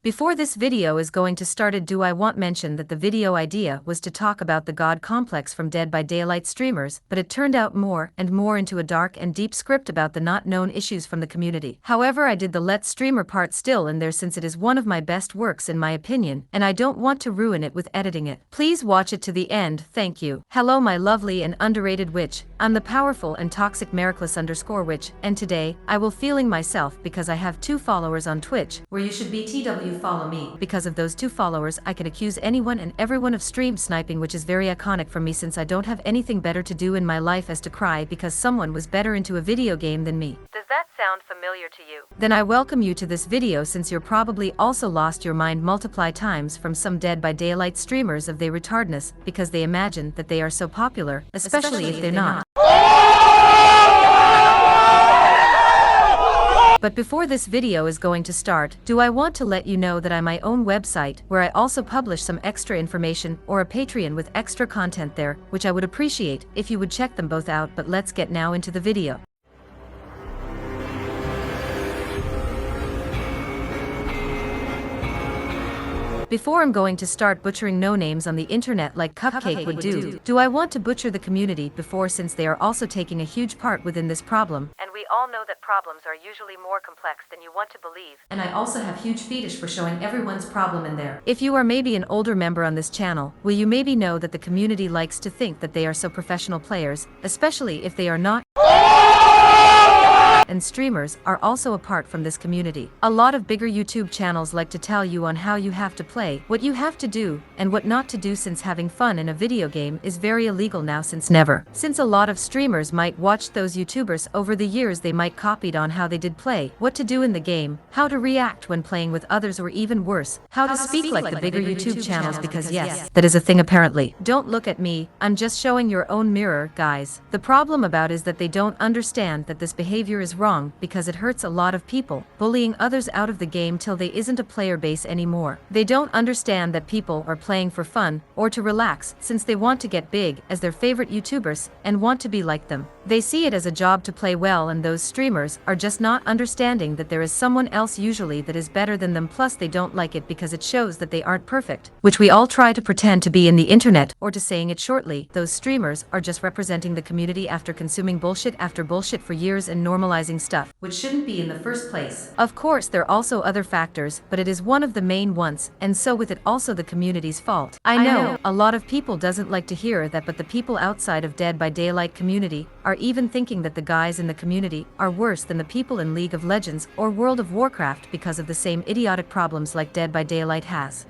Before this video is going to started, do I want mention that the video idea was to talk about the God Complex from Dead by Daylight streamers, but it turned out more and more into a dark and deep script about the not known issues from the community. However, I did the Let's Streamer part still in there since it is one of my best works in my opinion, and I don't want to ruin it with editing it. Please watch it to the end, thank you. Hello my lovely and underrated witch, I'm the powerful and toxic Mariclus_witch, and today, I will feeling myself because I have 2 followers on Twitch, where you should be TW follow me. Because of those 2 followers I can accuse anyone and everyone of stream sniping, which is very iconic for me since I don't have anything better to do in my life as to cry because someone was better into a video game than me. Does that sound familiar to you? Then I welcome you to this video since you're probably also lost your mind multiply times from some Dead by Daylight streamers of their retardness because they imagine that they are so popular, especially if they're not. But before this video is going to start, do I want to let you know that I my own website, where I also publish some extra information, or a Patreon with extra content there, which I would appreciate if you would check them both out. But let's get now into the video. Before I'm going to start butchering no names on the internet like Cupcake would do I want to butcher the community before since they are also taking a huge part within this problem. And we all know that problems are usually more complex than you want to believe. And I also have huge fetish for showing everyone's problem in there. If you are maybe an older member on this channel, will you maybe know that the community likes to think that they are so professional players, especially if they are not. And streamers are also apart from this community. A lot of bigger YouTube channels like to tell you on how you have to play, what you have to do, and what not to do since having fun in a video game is very illegal now since never. Since a lot of streamers might watch those YouTubers over the years, they might copied on how they did play, what to do in the game, how to react when playing with others, or even worse, how to speak like the bigger YouTube channels because yes, that is a thing apparently. Don't look at me, I'm just showing your own mirror, guys. The problem about is that they don't understand that this behavior is wrong because it hurts a lot of people, bullying others out of the game till they isn't a player base anymore. They don't understand that people are playing for fun or to relax since they want to get big as their favorite YouTubers and want to be like them. They see it as a job to play well, and those streamers are just not understanding that there is someone else usually that is better than them, plus they don't like it because it shows that they aren't perfect, which we all try to pretend to be in the internet, or to saying it shortly, those streamers are just representing the community after consuming bullshit after bullshit for years and normalizing stuff which shouldn't be in the first place. Of course there are also other factors, but it is one of the main ones, and so with it also the community's fault. I know a lot of people doesn't like to hear that, but the people outside of Dead by Daylight community are even thinking that the guys in the community are worse than the people in League of Legends or World of Warcraft because of the same idiotic problems like Dead by Daylight has.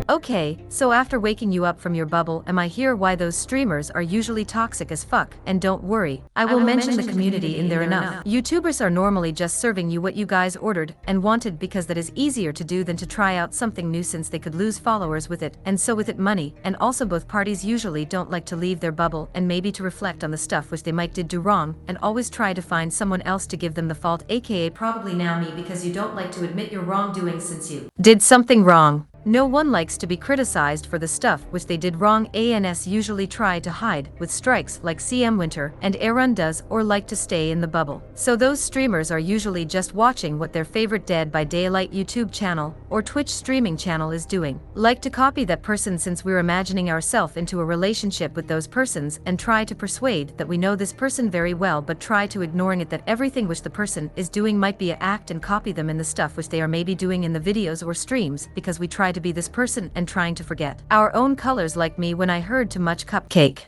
Okay, so after waking you up from your bubble, am I here why those streamers are usually toxic as fuck? And don't worry, I will mention the community in there enough. YouTubers are normally just serving you what you guys ordered and wanted because that is easier to do than to try out something new since they could lose followers with it, and so with it money, and also both parties usually don't like to leave their bubble and maybe to reflect on the stuff which they might did do wrong, and always try to find someone else to give them the fault, aka probably now me because you don't like to admit your wrongdoing since you did something wrong. No one likes to be criticized for the stuff which they did wrong, ans usually try to hide with strikes like CM Winter and Aaron does, or like to stay in the bubble. So those streamers are usually just watching what their favorite Dead by Daylight YouTube channel or Twitch streaming channel is doing. Like to copy that person since we're imagining ourselves into a relationship with those persons and try to persuade that we know this person very well, but try to ignoring it that everything which the person is doing might be a act, and copy them in the stuff which they are maybe doing in the videos or streams because we try to be this person and trying to forget our own colors, like me when I heard too much Cupcake.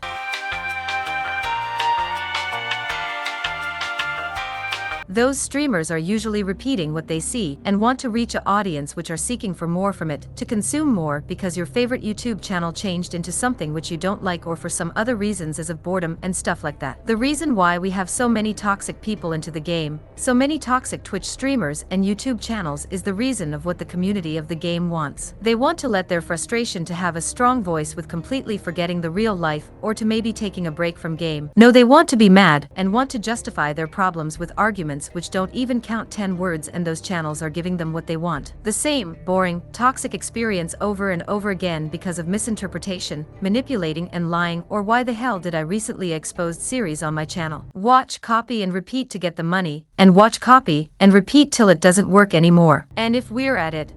Those streamers are usually repeating what they see and want to reach an audience which are seeking for more from it, to consume more because your favorite YouTube channel changed into something which you don't like, or for some other reasons as of boredom and stuff like that. The reason why we have so many toxic people into the game, so many toxic Twitch streamers and YouTube channels, is the reason of what the community of the game wants. They want to let their frustration to have a strong voice with completely forgetting the real life, or to maybe taking a break from game. No, they want to be mad and want to justify their problems with arguments arguments which don't even count 10 words, and those channels are giving them what they want. The same, boring, toxic experience over and over again because of misinterpretation, manipulating and lying, or why the hell did I recently exposed series on my channel. Watch, copy and repeat to get the money, and watch, copy, and repeat till it doesn't work anymore. And if we're at it,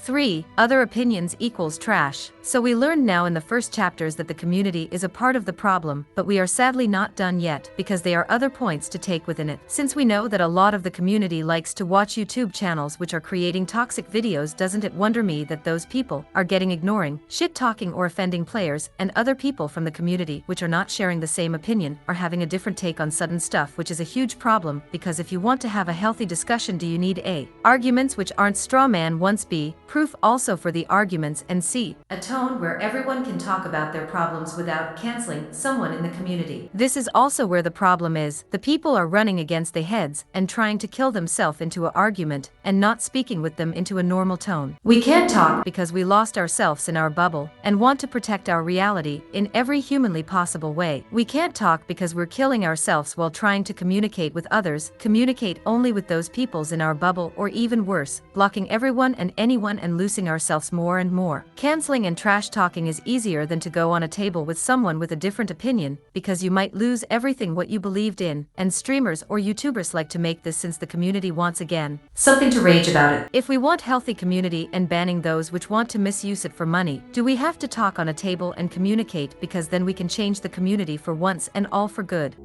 3. Other opinions equals trash. So we learned now in the first chapters that the community is a part of the problem, but we are sadly not done yet, because there are other points to take within it. Since we know that a lot of the community likes to watch YouTube channels which are creating toxic videos, doesn't it wonder me that those people are getting ignoring, shit-talking or offending players, and other people from the community which are not sharing the same opinion, are having a different take on sudden stuff, which is a huge problem, because if you want to have a healthy discussion, do you need A, arguments which aren't straw man ones, B, proof also for the arguments, and C, a tone where everyone can talk about their problems without canceling someone in the community. This is also where the problem is. The people are running against their heads and trying to kill themselves into an argument and not speaking with them into a normal tone. We can't talk because we lost ourselves in our bubble and want to protect our reality in every humanly possible way. We can't talk because we're killing ourselves while trying to communicate with others, communicate only with those peoples in our bubble, or even worse, blocking everyone and anyone and losing ourselves more and more. Canceling and trash talking is easier than to go on a table with someone with a different opinion, because you might lose everything what you believed in, and streamers or YouTubers like to make this since the community wants again something to rage about it. If we want healthy community and banning those which want to misuse it for money, do we have to talk on a table and communicate, because then we can change the community for once and all for good.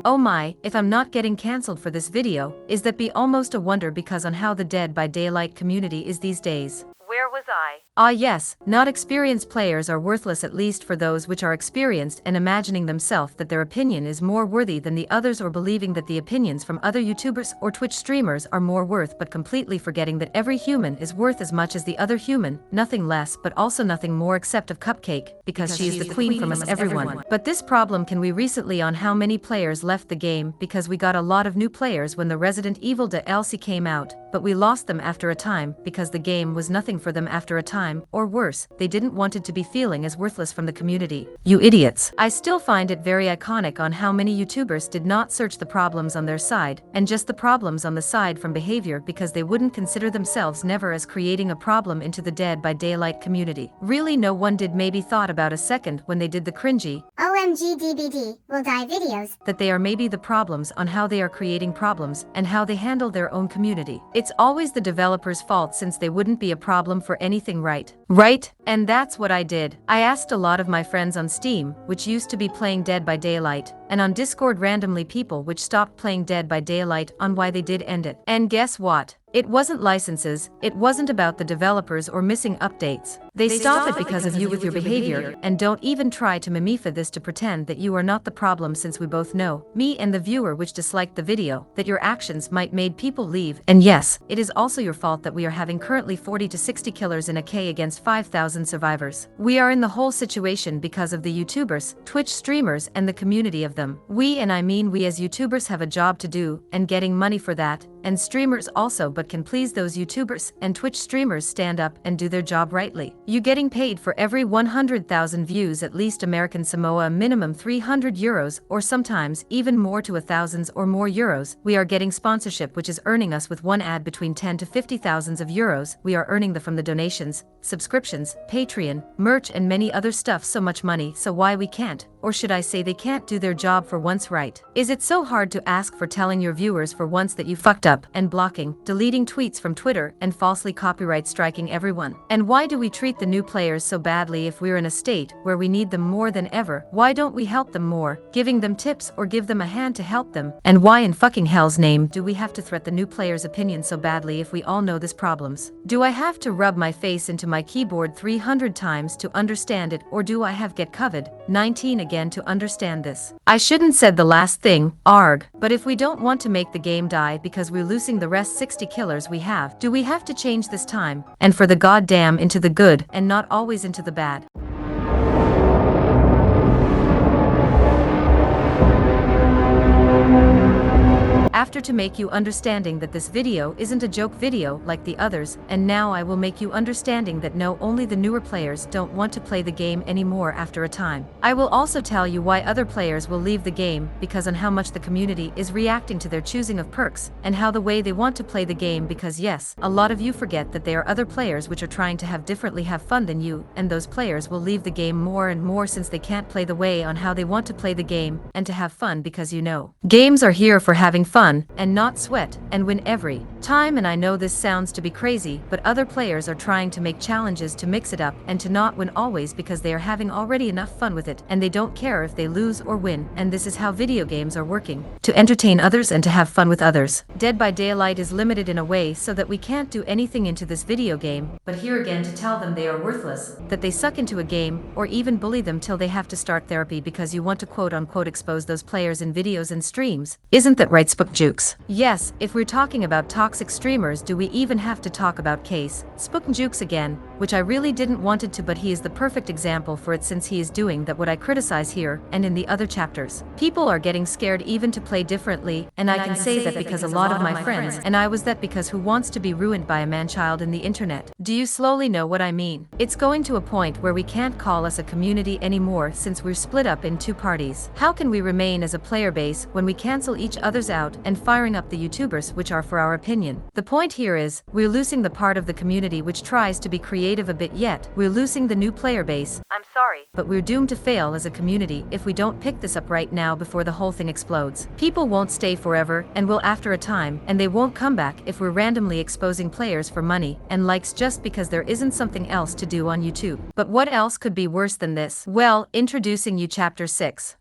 Oh my, if I'm not getting cancelled for this video, is that be almost a wonder, because on how the Dead by Daylight community is these days. Where was I? Ah yes, not experienced players are worthless, at least for those which are experienced and imagining themselves that their opinion is more worthy than the others, or believing that the opinions from other YouTubers or Twitch streamers are more worth, but completely forgetting that every human is worth as much as the other human, nothing less but also nothing more, except of Cupcake, because she is the queen from us everyone. But this problem can we recently on how many players left the game, because we got a lot of new players when the Resident Evil DLC came out, but we lost them after a time, because the game was nothing for them after a time, or worse, they didn't wanted to be feeling as worthless from the community. You idiots. I still find it very iconic on how many YouTubers did not search the problems on their side, and just the problems on the side from behavior, because they wouldn't consider themselves never as creating a problem into the Dead by Daylight community. Really no one did maybe thought about a second when they did the cringy OMG DBD will die videos that they are maybe the problems on how they are creating problems and how they handle their own community. It's always the developers' fault, since they wouldn't be a problem for anything, right? Right? And that's what I did. I asked a lot of my friends on Steam, which used to be playing Dead by Daylight, and on Discord randomly people which stopped playing Dead by Daylight, on why they did end it. And guess what? It wasn't licenses, it wasn't about the developers or missing updates. They stop it because of you with your behavior, and don't even try to mimifa this to pretend that you are not the problem, since we both know, me and the viewer which disliked the video, that your actions might made people leave. And yes, it is also your fault that we are having currently 40 to 60 killers in a K against 5,000 survivors. We are in the whole situation because of the YouTubers, Twitch streamers and the community of them. We, and I mean we as YouTubers, have a job to do, and getting money for that, and streamers also, but can please those YouTubers and Twitch streamers stand up and do their job rightly. You getting paid for every 100,000 views, at least American Samoa minimum 300 euros, or sometimes even more to thousands or more euros. We are getting sponsorship which is earning us with one ad between 10 to 50,000 of euros. We are earning from the donations, subscriptions, Patreon, merch and many other stuff, so much money. So why we can't, or should I say they can't, do their job for once, right? Is it so hard to ask for telling your viewers for once that you fucked up, and blocking, deleting tweets from Twitter, and falsely copyright striking everyone? And why do we treat the new players so badly if we're in a state where we need them more than ever? Why don't we help them more, giving them tips or give them a hand to help them? And why in fucking hell's name do we have to threat the new players' opinion so badly if we all know this problems? Do I have to rub my face into my keyboard 300 times to understand it, or do I have get COVID-19 again to understand this? I shouldn't said the last thing, arg, but if we don't want to make the game die because we're losing the rest 60 killers we have, do we have to change this time, and for the goddamn into the good, and not always into the bad? after to make you understanding that this video isn't a joke video like the others, and now I will make you understanding that no, only the newer players don't want to play the game anymore after a time. I will also tell you why other players will leave the game because on how much the community is reacting to their choosing of perks, and how the way they want to play the game because yes, a lot of you forget that there are other players which are trying to have fun than you, and those players will leave the game more and more since they can't play the way on how they want to play the game and to have fun because you know, games are here for having fun and not sweat and win every time, and I know this sounds to be crazy, but other players are trying to make challenges to mix it up and to not win always because they are having already enough fun with it and they don't care if they lose or win, and this is how video games are working, to entertain others and to have fun with others. Dead by Daylight is limited in a way so that we can't do anything into this video game, but here again to tell them they are worthless, that they suck into a game, or even bully them till they have to start therapy because you want to quote-unquote expose those players in videos and streams. Isn't that right, Spook Jukes? Yes, if we're talking about toxic streamers, do we even have to talk about Case Spook Jukes again, which I really didn't wanted to, but he is the perfect example for it since he is doing that what I criticize here and in the other chapters. People are getting scared even to play differently, and I can say that because a lot of my friends, and I was that because who wants to be ruined by a man-child in the internet? Do you slowly know what I mean? It's going to a point where we can't call us a community anymore since we're split up in two parties. How can we remain as a player base when we cancel each other's out and firing up the YouTubers which are for our opinion? The point here is, we're losing the part of the community which tries to be creative a bit, yet we're losing the new player base. I'm sorry, but we're doomed to fail as a community if we don't pick this up right now before the whole thing explodes. People won't stay forever and will after a time, and they won't come back if we're randomly exposing players for money and likes just because there isn't something else to do on YouTube. But what else could be worse than this? Well, introducing you Chapter 6.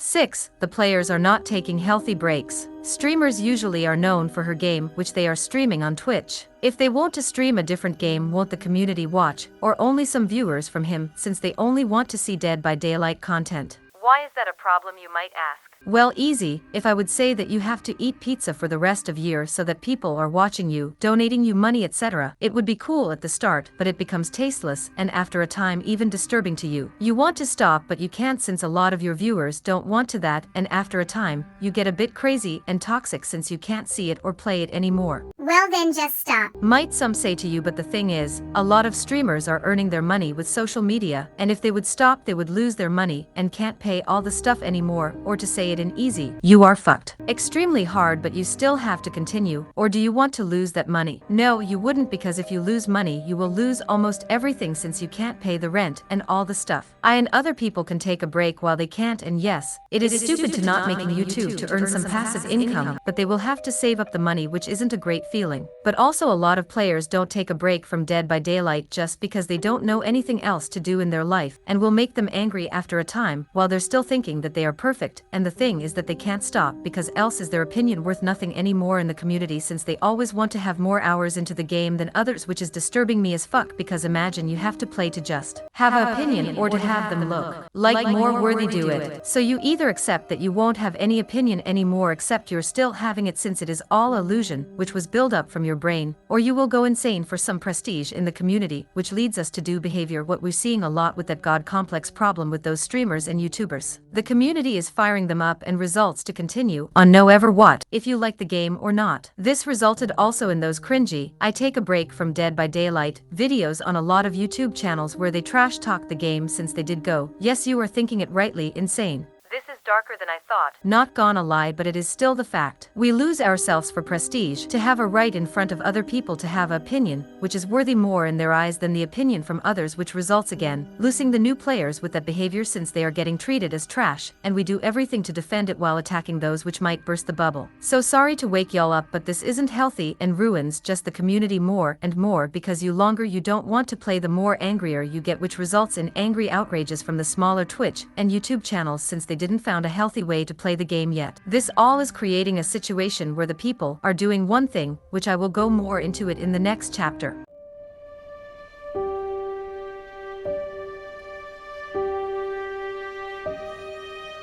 6. The players are not taking healthy breaks. Streamers usually are known for her game which they are streaming on Twitch. If they want to stream a different game, won't the community watch, or only some viewers from him since they only want to see Dead by Daylight content? Why is that a problem, you might ask? Well, easy. If I would say that you have to eat pizza for the rest of year so that people are watching you, donating you money, etc. It would be cool at the start, but it becomes tasteless and after a time even disturbing to you. You want to stop but you can't since a lot of your viewers don't want to that, and after a time, you get a bit crazy and toxic since you can't see it or play it anymore. Well then just stop. Might some say to you, but the thing is, a lot of streamers are earning their money with social media, and if they would stop they would lose their money and can't pay all the stuff anymore, or to say it in easy, you are fucked. Extremely hard, but you still have to continue, or do you want to lose that money? No, you wouldn't, because if you lose money you will lose almost everything since you can't pay the rent and all the stuff. I and other people can take a break while they can't, and yes, it is stupid to not making YouTube to earn some passive income, but they will have to save up the money, which isn't a great feeling. But also a lot of players don't take a break from Dead by Daylight just because they don't know anything else to do in their life, and will make them angry after a time while they're still thinking that they are perfect, and the thing is that they can't stop because else is their opinion worth nothing anymore in the community since they always want to have more hours into the game than others, which is disturbing me as fuck, because imagine you have to play to just have an opinion or to have them look like more worthy, do it. So you either accept that you won't have any opinion anymore, except you're still having it since it is all illusion which was built up from your brain, or you will go insane for some prestige in the community, which leads us to do behavior what we're seeing a lot with that God Complex problem with those streamers and YouTubers. The community is firing them up and results to continue on no ever what, if you like the game or not. This resulted also in those cringy, I take a break from Dead by Daylight videos on a lot of YouTube channels where they trash talk the game since they did go, yes, you are thinking it rightly, insane. This is darker than I thought. Not gonna lie, but it is still the fact. We lose ourselves for prestige, to have a right in front of other people to have an opinion, which is worthy more in their eyes than the opinion from others, which results again, losing the new players with that behavior since they are getting treated as trash, and we do everything to defend it while attacking those which might burst the bubble. So sorry to wake y'all up, but this isn't healthy and ruins just the community more and more, because you longer you don't want to play, the more angrier you get, which results in angry outrages from the smaller Twitch and YouTube channels since they didn't found a healthy way to play the game yet. This all is creating a situation where the people are doing one thing, which I will go more into it in the next chapter.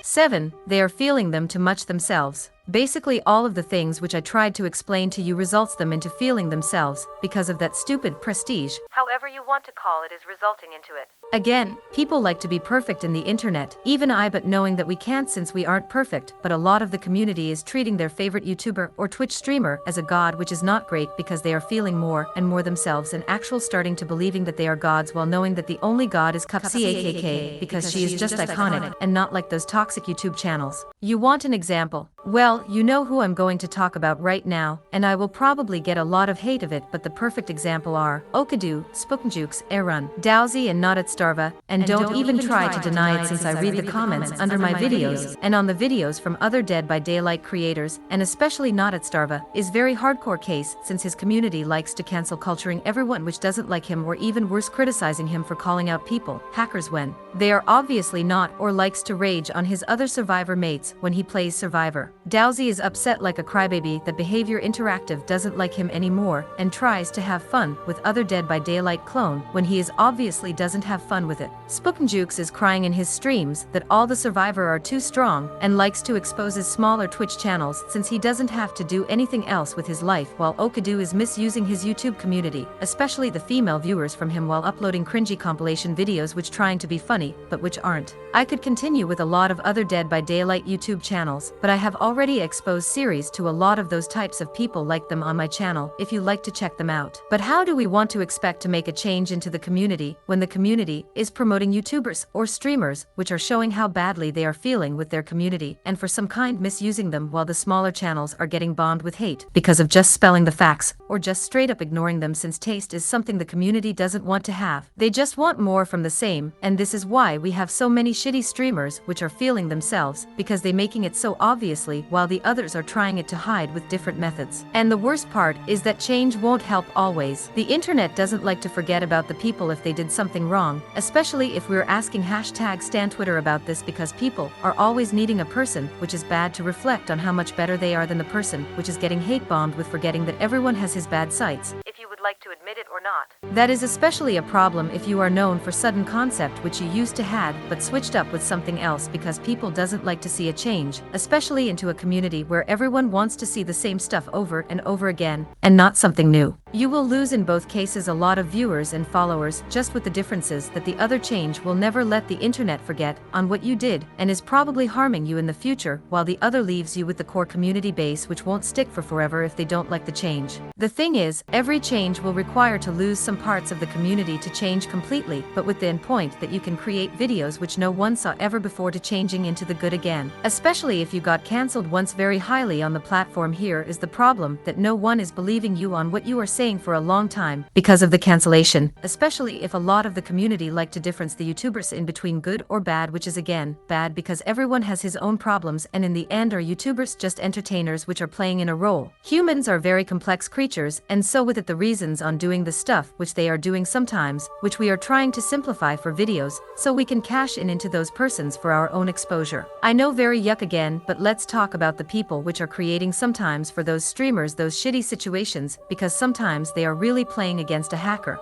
7. They are feeling them too much themselves. Basically all of the things which I tried to explain to you results them into feeling themselves, because of that stupid prestige, however you want to call it, is resulting into it. Again, people like to be perfect in the internet, even I, but knowing that we can't since we aren't perfect, but a lot of the community is treating their favorite YouTuber or Twitch streamer as a god, which is not great because they are feeling more and more themselves and actual starting to believing that they are gods while knowing that the only god is Cupcake because she is just iconic and not like those toxic YouTube channels. You want an example? Well, you know who I'm going to talk about right now, and I will probably get a lot of hate of it, but the perfect example are Okadu, Spooknjukes, Erun, Dowsy and Not at Starva, and don't even try to deny it since I read the comments under my videos, and on the videos from other Dead by Daylight creators, and especially Not at Starva, is very hardcore case since his community likes to cancel culturing everyone which doesn't like him, or even worse, criticizing him for calling out people, hackers, when they are obviously not, or likes to rage on his other Survivor mates when he plays Survivor. Dowsy is upset like a crybaby that Behavior Interactive doesn't like him anymore and tries to have fun with other Dead by Daylight clone when he is obviously doesn't have fun with it. Spooknjukes is crying in his streams that all the Survivor are too strong and likes to expose his smaller Twitch channels since he doesn't have to do anything else with his life, while Okadu is misusing his YouTube community, especially the female viewers, from him while uploading cringy compilation videos which trying to be funny but which aren't. I could continue with a lot of other Dead by Daylight YouTube channels, but I have already exposed series to a lot of those types of people like them on my channel if you like to check them out. But how do we want to expect to make a change into the community when the community is promoting YouTubers or streamers which are showing how badly they are feeling with their community and for some kind misusing them, while the smaller channels are getting bombed with hate because of just spelling the facts or just straight up ignoring them, since taste is something the community doesn't want to have. They just want more from the same, and this is why we have so many shitty streamers which are feeling themselves because they making it so obviously while the others are trying it to hide with different methods. And the worst part is that change won't help always. The internet doesn't like to forget about the people if they did something wrong, especially if we're asking #StanTwitter about this, because people are always needing a person which is bad to reflect on how much better they are than the person which is getting hate bombed, with forgetting that everyone has his bad sites, if you would like to admit it or not. That is especially a problem if you are known for sudden concept which you used to had but switched up with something else, because people doesn't like to see a change, especially into a community where everyone wants to see the same stuff over and over again and not something new. You will lose in both cases a lot of viewers and followers, just with the differences that the other change will never let the internet forget on what you did and is probably harming you in the future, while the other leaves you with the core community base which won't stick for forever if they don't like the change. The thing is, every change will require to lose some parts of the community to change completely, but with the end point that you can create videos which no one saw ever before to changing into the good again. Especially if you got cancelled once very highly on the platform. Here is the problem, that no one is believing you on what you are saying for a long time because of the cancellation, especially if a lot of the community like to difference the YouTubers in between good or bad, which is again bad because everyone has his own problems, and in the end are YouTubers just entertainers which are playing in a role. Humans are very complex creatures, and so with it the reasons on doing the stuff which they are doing sometimes, which we are trying to simplify for videos so we can cash in into those persons for our own exposure. I know, very yuck again, but let's talk about the people which are creating sometimes for those streamers those shitty situations, because sometimes they are really playing against a hacker.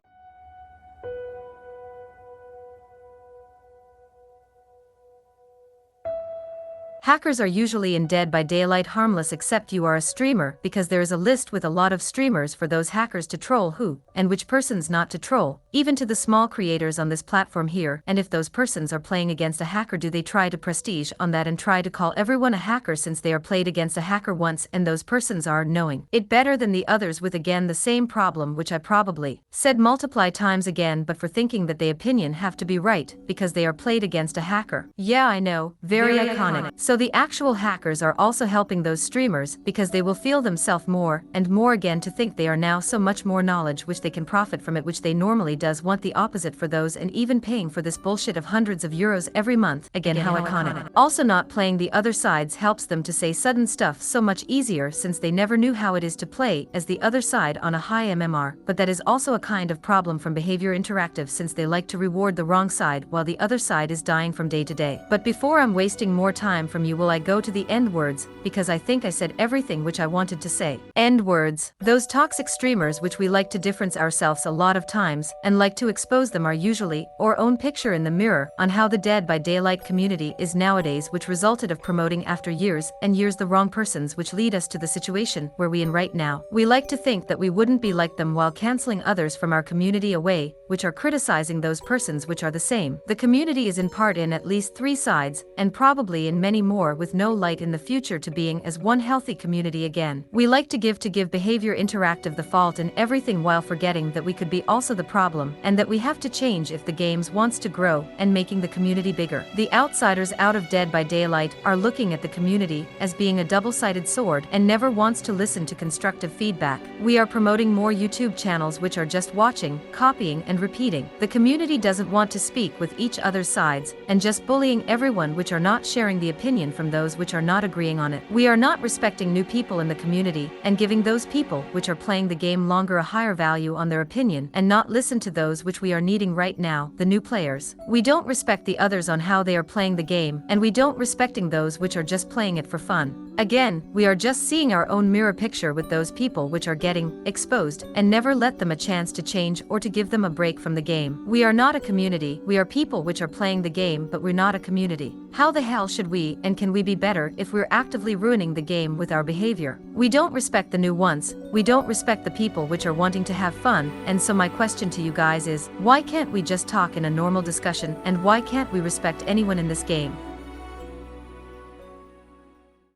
Hackers are usually in Dead by Daylight harmless, except you are a streamer, because there is a list with a lot of streamers for those hackers to troll who, and which persons not to troll, even to the small creators on this platform here. And if those persons are playing against a hacker, do they try to prestige on that and try to call everyone a hacker since they are played against a hacker once, and those persons are knowing it better than the others, with again the same problem which I probably said multiply times again, but for thinking that the opinion have to be right because they are played against a hacker. Yeah, I know, very iconic. So the actual hackers are also helping those streamers because they will feel themselves more and more again to think they are now so much more knowledge which they can profit from it, which they normally does want the opposite for those, and even paying for this bullshit of hundreds of euros every month. Again, how iconic. Also, not playing the other sides helps them to say sudden stuff so much easier since they never knew how it is to play as the other side on a high MMR, but that is also a kind of problem from Behavior Interactive since they like to reward the wrong side while the other side is dying from day to day. But before I'm wasting more time from you, will I go to the end words, because I think I said everything which I wanted to say. End words. Those toxic streamers which we like to difference ourselves a lot of times and and like to expose them are usually our own picture in the mirror on how the Dead by Daylight community is nowadays, which resulted of promoting after years and years the wrong persons, which lead us to the situation where we in right now. We like to think that we wouldn't be like them while canceling others from our community away, which are criticizing those persons which are the same. The community is in part in at least 3 sides, and probably in many more, with no light in the future to being as one healthy community again. We like to give behavior interactive the fault in everything while forgetting that we could be also the problem, and that we have to change if the games wants to grow and making the community bigger. The outsiders out of Dead by Daylight are looking at the community as being a double-sided sword and never wants to listen to constructive feedback. We are promoting more YouTube channels which are just watching, copying and repeating. The community doesn't want to speak with each other's sides and just bullying everyone which are not sharing the opinion from those which are not agreeing on it. We are not respecting new people in the community and giving those people which are playing the game longer a higher value on their opinion and not listen to those which we are needing right now, the new players. We don't respect the others on how they are playing the game, and we don't respecting those which are just playing it for fun. Again, we are just seeing our own mirror picture with those people which are getting exposed and never let them a chance to change or to give them a break from the game. We are not a community, we are people which are playing the game, but we're not a community. How the hell should we and can we be better if we're actively ruining the game with our behavior? We don't respect the new ones, we don't respect the people which are wanting to have fun, and so my question to you guys is, why can't we just talk in a normal discussion, and why can't we respect anyone in this game?